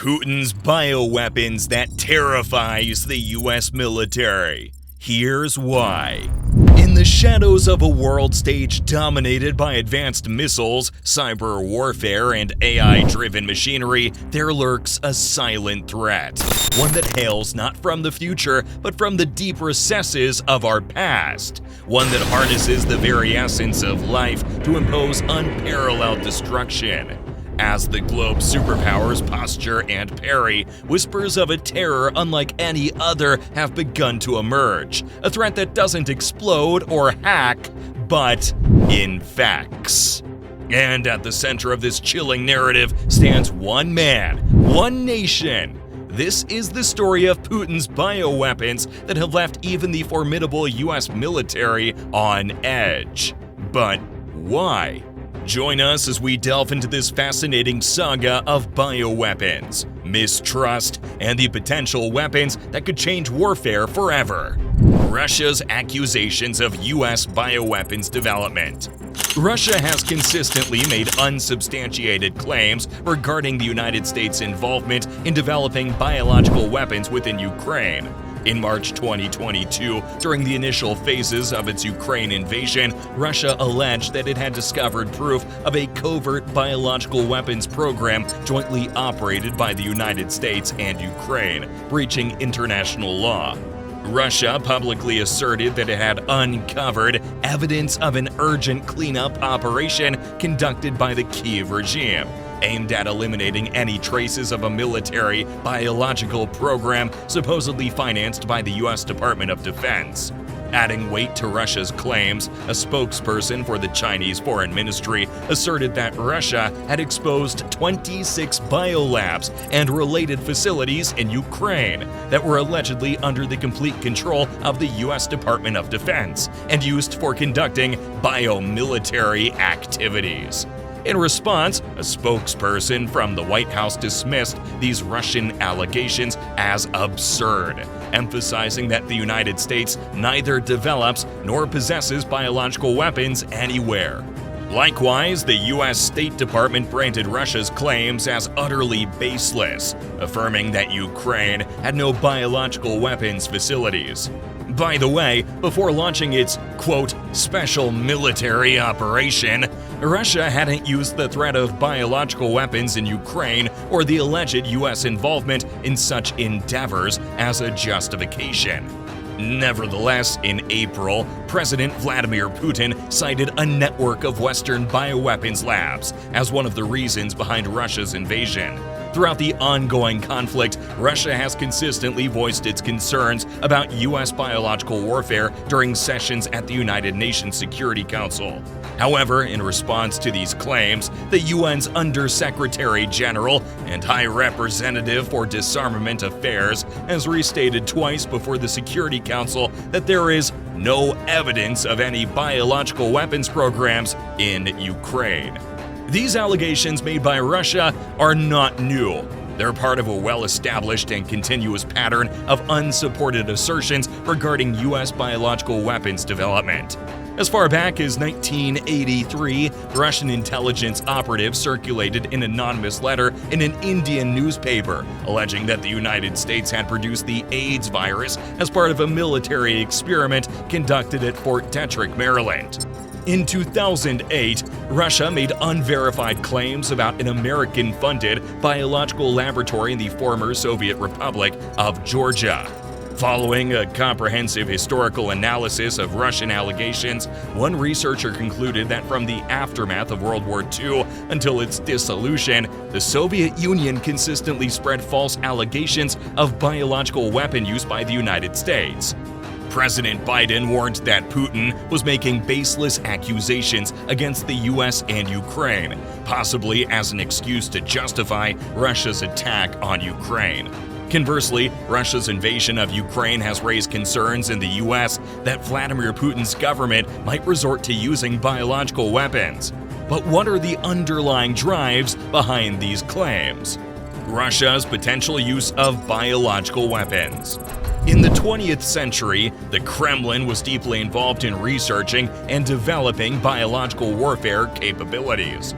Putin's bioweapons that terrifies the US military. Here's why. In the shadows of a world stage dominated by advanced missiles, cyber warfare, and AI-driven machinery, there lurks a silent threat. One that hails not from the future, but from the deep recesses of our past. One that harnesses the very essence of life to impose unparalleled destruction. As the globe's superpowers posture and parry, whispers of a terror unlike any other have begun to emerge. A threat that doesn't explode or hack, but infects. And at the center of this chilling narrative stands one man, one nation. This is the story of Putin's bioweapons that have left even the formidable US military on edge. But why? Join us as we delve into this fascinating saga of bioweapons, mistrust, and the potential weapons that could change warfare forever. Russia's accusations of US bioweapons development. Russia has consistently made unsubstantiated claims regarding the United States' involvement in developing biological weapons within Ukraine. In March 2022, during the initial phases of its Ukraine invasion, Russia alleged that it had discovered proof of a covert biological weapons program jointly operated by the United States and Ukraine, breaching international law. Russia publicly asserted that it had uncovered evidence of an urgent cleanup operation conducted by the Kyiv regime, aimed at eliminating any traces of a military biological program supposedly financed by the US Department of Defense. Adding weight to Russia's claims, a spokesperson for the Chinese Foreign Ministry asserted that Russia had exposed 26 biolabs and related facilities in Ukraine that were allegedly under the complete control of the US Department of Defense and used for conducting biomilitary activities. In response, a spokesperson from the White House dismissed these Russian allegations as absurd, emphasizing that the United States neither develops nor possesses biological weapons anywhere. Likewise, the U.S. State Department branded Russia's claims as utterly baseless, affirming that Ukraine had no biological weapons facilities. By the way, before launching its, quote, special military operation, Russia hadn't used the threat of biological weapons in Ukraine or the alleged U.S. involvement in such endeavors as a justification. Nevertheless, in April, President Vladimir Putin cited a network of Western bioweapons labs as one of the reasons behind Russia's invasion. Throughout the ongoing conflict, Russia has consistently voiced its concerns about U.S. biological warfare during sessions at the United Nations Security Council. However, in response to these claims, the UN's Under-Secretary General and High Representative for Disarmament Affairs has restated twice before the Security Council that there is no evidence of any biological weapons programs in Ukraine. These allegations made by Russia are not new. They're part of a well-established and continuous pattern of unsupported assertions regarding U.S. biological weapons development. As far back as 1983, Russian intelligence operatives circulated an anonymous letter in an Indian newspaper alleging that the United States had produced the AIDS virus as part of a military experiment conducted at Fort Detrick, Maryland. In 2008, Russia made unverified claims about an American-funded biological laboratory in the former Soviet Republic of Georgia. Following a comprehensive historical analysis of Russian allegations, one researcher concluded that from the aftermath of World War II until its dissolution, the Soviet Union consistently spread false allegations of biological weapon use by the United States. President Biden warned that Putin was making baseless accusations against the US and Ukraine, possibly as an excuse to justify Russia's attack on Ukraine. Conversely, Russia's invasion of Ukraine has raised concerns in the US that Vladimir Putin's government might resort to using biological weapons. But what are the underlying drives behind these claims? Russia's potential use of biological weapons. In the 20th century, the Kremlin was deeply involved in researching and developing biological warfare capabilities.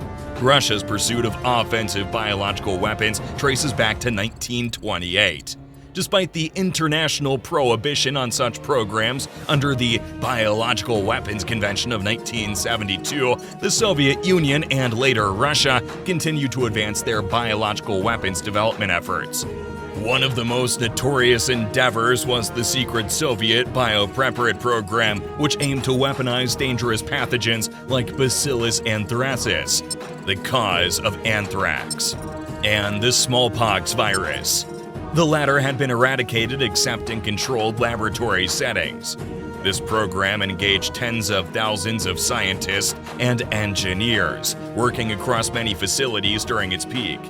Russia's pursuit of offensive biological weapons traces back to 1928. Despite the international prohibition on such programs under the Biological Weapons Convention of 1972, the Soviet Union and later Russia continued to advance their biological weapons development efforts. One of the most notorious endeavors was the secret Soviet biopreparate program, which aimed to weaponize dangerous pathogens like Bacillus anthracis, the cause of anthrax, and the smallpox virus. The latter had been eradicated except in controlled laboratory settings. This program engaged tens of thousands of scientists and engineers, working across many facilities during its peak.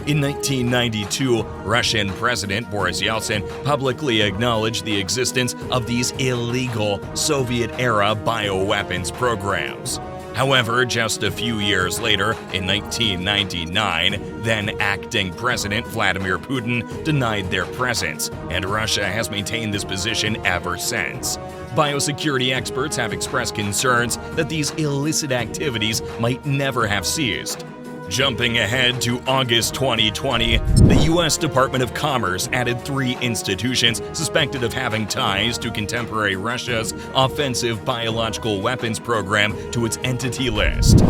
In 1992, Russian President Boris Yeltsin publicly acknowledged the existence of these illegal Soviet-era bioweapons programs. However, just a few years later, in 1999, then acting President Vladimir Putin denied their presence, and Russia has maintained this position ever since. Biosecurity experts have expressed concerns that these illicit activities might never have ceased. Jumping ahead to August 2020, the U.S. Department of Commerce added 3 institutions suspected of having ties to contemporary Russia's offensive biological weapons program to its entity list.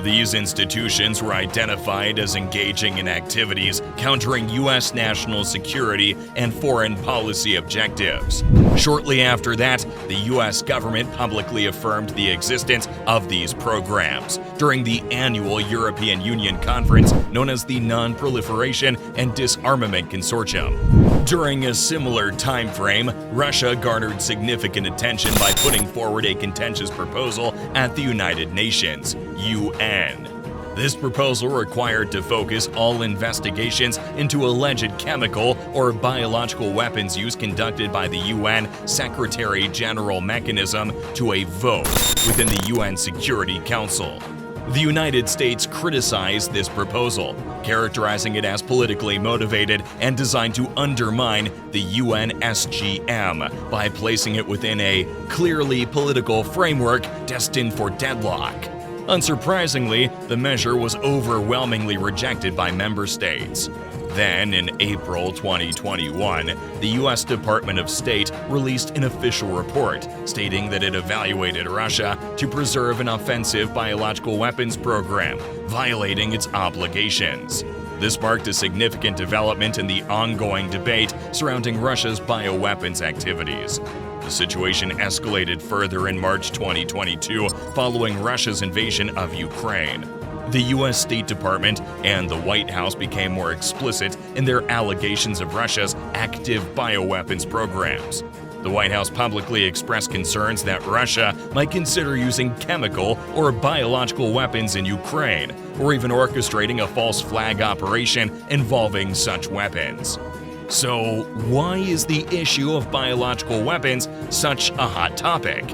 These institutions were identified as engaging in activities countering U.S. national security and foreign policy objectives. Shortly after that, the U.S. government publicly affirmed the existence of these programs during the annual European Union conference known as the Non-Proliferation and Disarmament Consortium. During a similar time frame, Russia garnered significant attention by putting forward a contentious proposal at the United Nations, UN. This proposal required to focus all investigations into alleged chemical or biological weapons use conducted by the UN Secretary-General mechanism to a vote within the UN Security Council. The United States criticized this proposal, characterizing it as politically motivated and designed to undermine the UN SGM by placing it within a clearly political framework destined for deadlock. Unsurprisingly, the measure was overwhelmingly rejected by member states. Then, in April 2021, the U.S. Department of State released an official report stating that it evaluated Russia to preserve an offensive biological weapons program, violating its obligations. This marked a significant development in the ongoing debate surrounding Russia's bioweapons activities. The situation escalated further in March 2022 following Russia's invasion of Ukraine. The U.S. State Department and the White House became more explicit in their allegations of Russia's active bioweapons programs. The White House publicly expressed concerns that Russia might consider using chemical or biological weapons in Ukraine, or even orchestrating a false flag operation involving such weapons. So, why is the issue of biological weapons such a hot topic?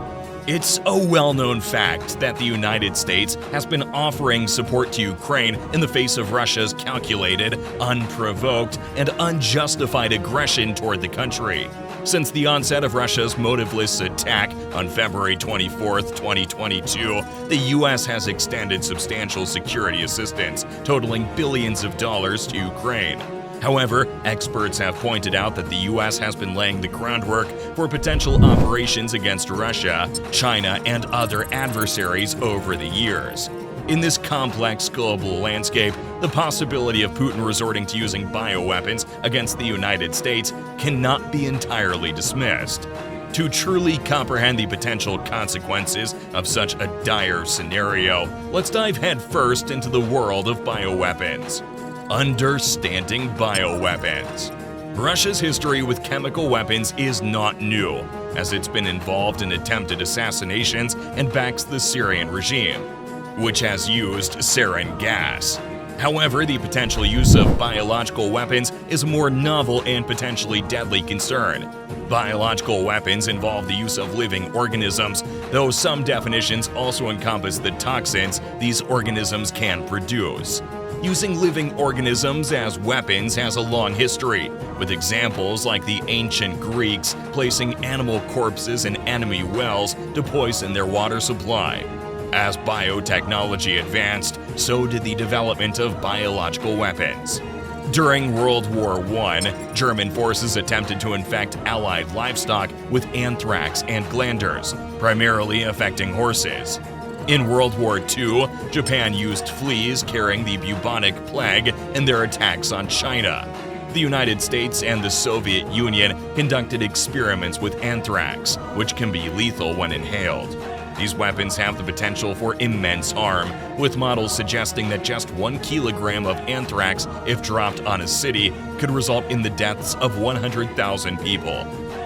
It's a well-known fact that the United States has been offering support to Ukraine in the face of Russia's calculated, unprovoked, and unjustified aggression toward the country. Since the onset of Russia's motiveless attack on February 24, 2022, the U.S. has extended substantial security assistance, totaling billions of dollars to Ukraine. However, experts have pointed out that the U.S. has been laying the groundwork for potential operations against Russia, China, and other adversaries over the years. In this complex global landscape, the possibility of Putin resorting to using bioweapons against the United States cannot be entirely dismissed. To truly comprehend the potential consequences of such a dire scenario, let's dive headfirst into the world of bioweapons. Understanding bioweapons. Russia's history with chemical weapons is not new, as it's been involved in attempted assassinations and backs the Syrian regime, which has used sarin gas. However, the potential use of biological weapons is a more novel and potentially deadly concern. Biological weapons involve the use of living organisms, though some definitions also encompass the toxins these organisms can produce. Using living organisms as weapons has a long history, with examples like the ancient Greeks placing animal corpses in enemy wells to poison their water supply. As biotechnology advanced, so did the development of biological weapons. During World War I, German forces attempted to infect Allied livestock with anthrax and glanders, primarily affecting horses. In World War II, Japan used fleas carrying the bubonic plague in their attacks on China. The United States and the Soviet Union conducted experiments with anthrax, which can be lethal when inhaled. These weapons have the potential for immense harm, with models suggesting that just 1 kilogram of anthrax, if dropped on a city, could result in the deaths of 100,000 people.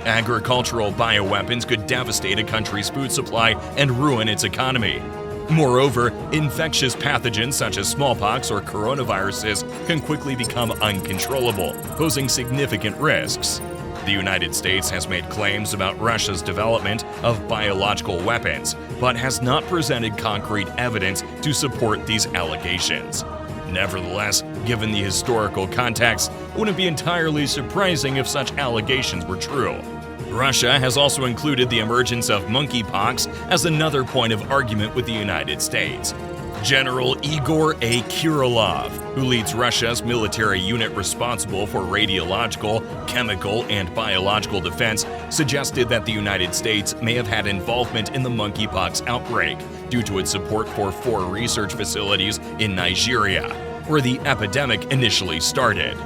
Agricultural bioweapons could devastate a country's food supply and ruin its economy. Moreover, infectious pathogens such as smallpox or coronaviruses can quickly become uncontrollable, posing significant risks. The United States has made claims about Russia's development of biological weapons, but has not presented concrete evidence to support these allegations. Nevertheless, given the historical context, it wouldn't be entirely surprising if such allegations were true. Russia has also included the emergence of monkeypox as another point of argument with the United States. General Igor A. Kirillov, who leads Russia's military unit responsible for radiological, chemical, and biological defense, suggested that the United States may have had involvement in the monkeypox outbreak due to its support for 4 research facilities in Nigeria, where the epidemic initially started.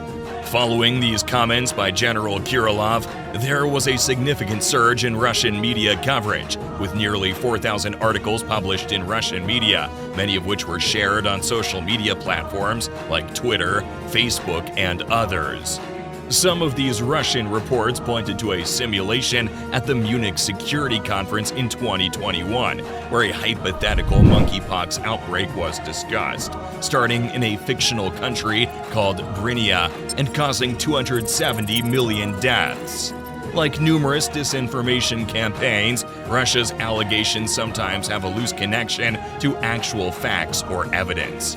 Following these comments by General Kirillov, there was a significant surge in Russian media coverage, with nearly 4,000 articles published in Russian media, many of which were shared on social media platforms like Twitter, Facebook, and others. Some of these Russian reports pointed to a simulation at the Munich Security Conference in 2021, where a hypothetical monkeypox outbreak was discussed, starting in a fictional country called Brinia and causing 270 million deaths. Like numerous disinformation campaigns, Russia's allegations sometimes have a loose connection to actual facts or evidence.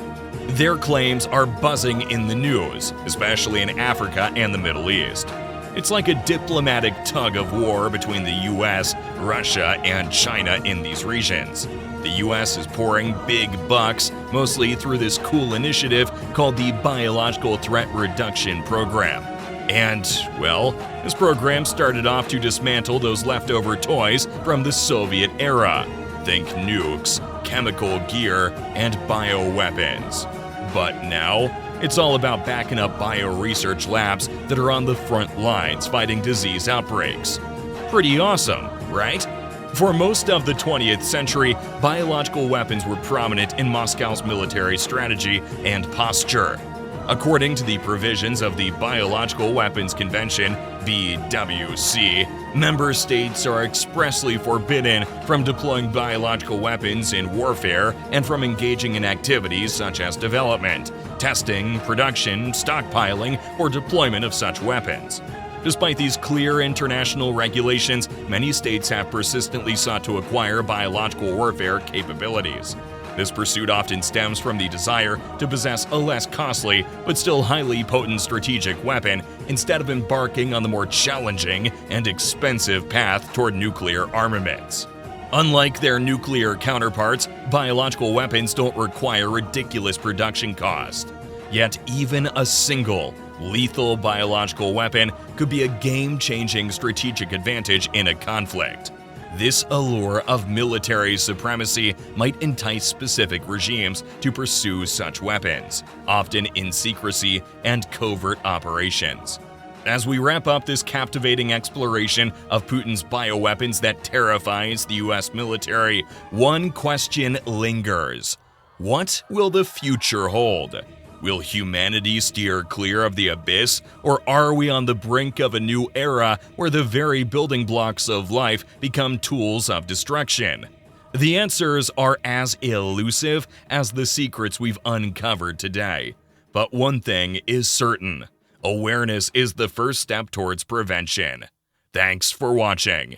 Their claims are buzzing in the news, especially in Africa and the Middle East. It's like a diplomatic tug of war between the US, Russia, and China in these regions. The US is pouring big bucks, mostly through this cool initiative called the Biological Threat Reduction Program. And, well, this program started off to dismantle those leftover toys from the Soviet era. Think nukes, chemical gear, and bioweapons. But now, it's all about backing up bio-research labs that are on the front lines fighting disease outbreaks. Pretty awesome, right? For most of the 20th century, biological weapons were prominent in Moscow's military strategy and posture. According to the provisions of the Biological Weapons Convention, BWC, member states are expressly forbidden from deploying biological weapons in warfare and from engaging in activities such as development, testing, production, stockpiling, or deployment of such weapons. Despite these clear international regulations, many states have persistently sought to acquire biological warfare capabilities. This pursuit often stems from the desire to possess a less costly but still highly potent strategic weapon instead of embarking on the more challenging and expensive path toward nuclear armaments. Unlike their nuclear counterparts, biological weapons don't require ridiculous production cost. Yet even a single, lethal biological weapon could be a game-changing strategic advantage in a conflict. This allure of military supremacy might entice specific regimes to pursue such weapons, often in secrecy and covert operations. As we wrap up this captivating exploration of Putin's bioweapons that terrifies the US military, one question lingers. What will the future hold? Will humanity steer clear of the abyss, or are we on the brink of a new era where the very building blocks of life become tools of destruction? The answers are as elusive as the secrets we've uncovered today. But one thing is certain: awareness is the first step towards prevention. Thanks for watching.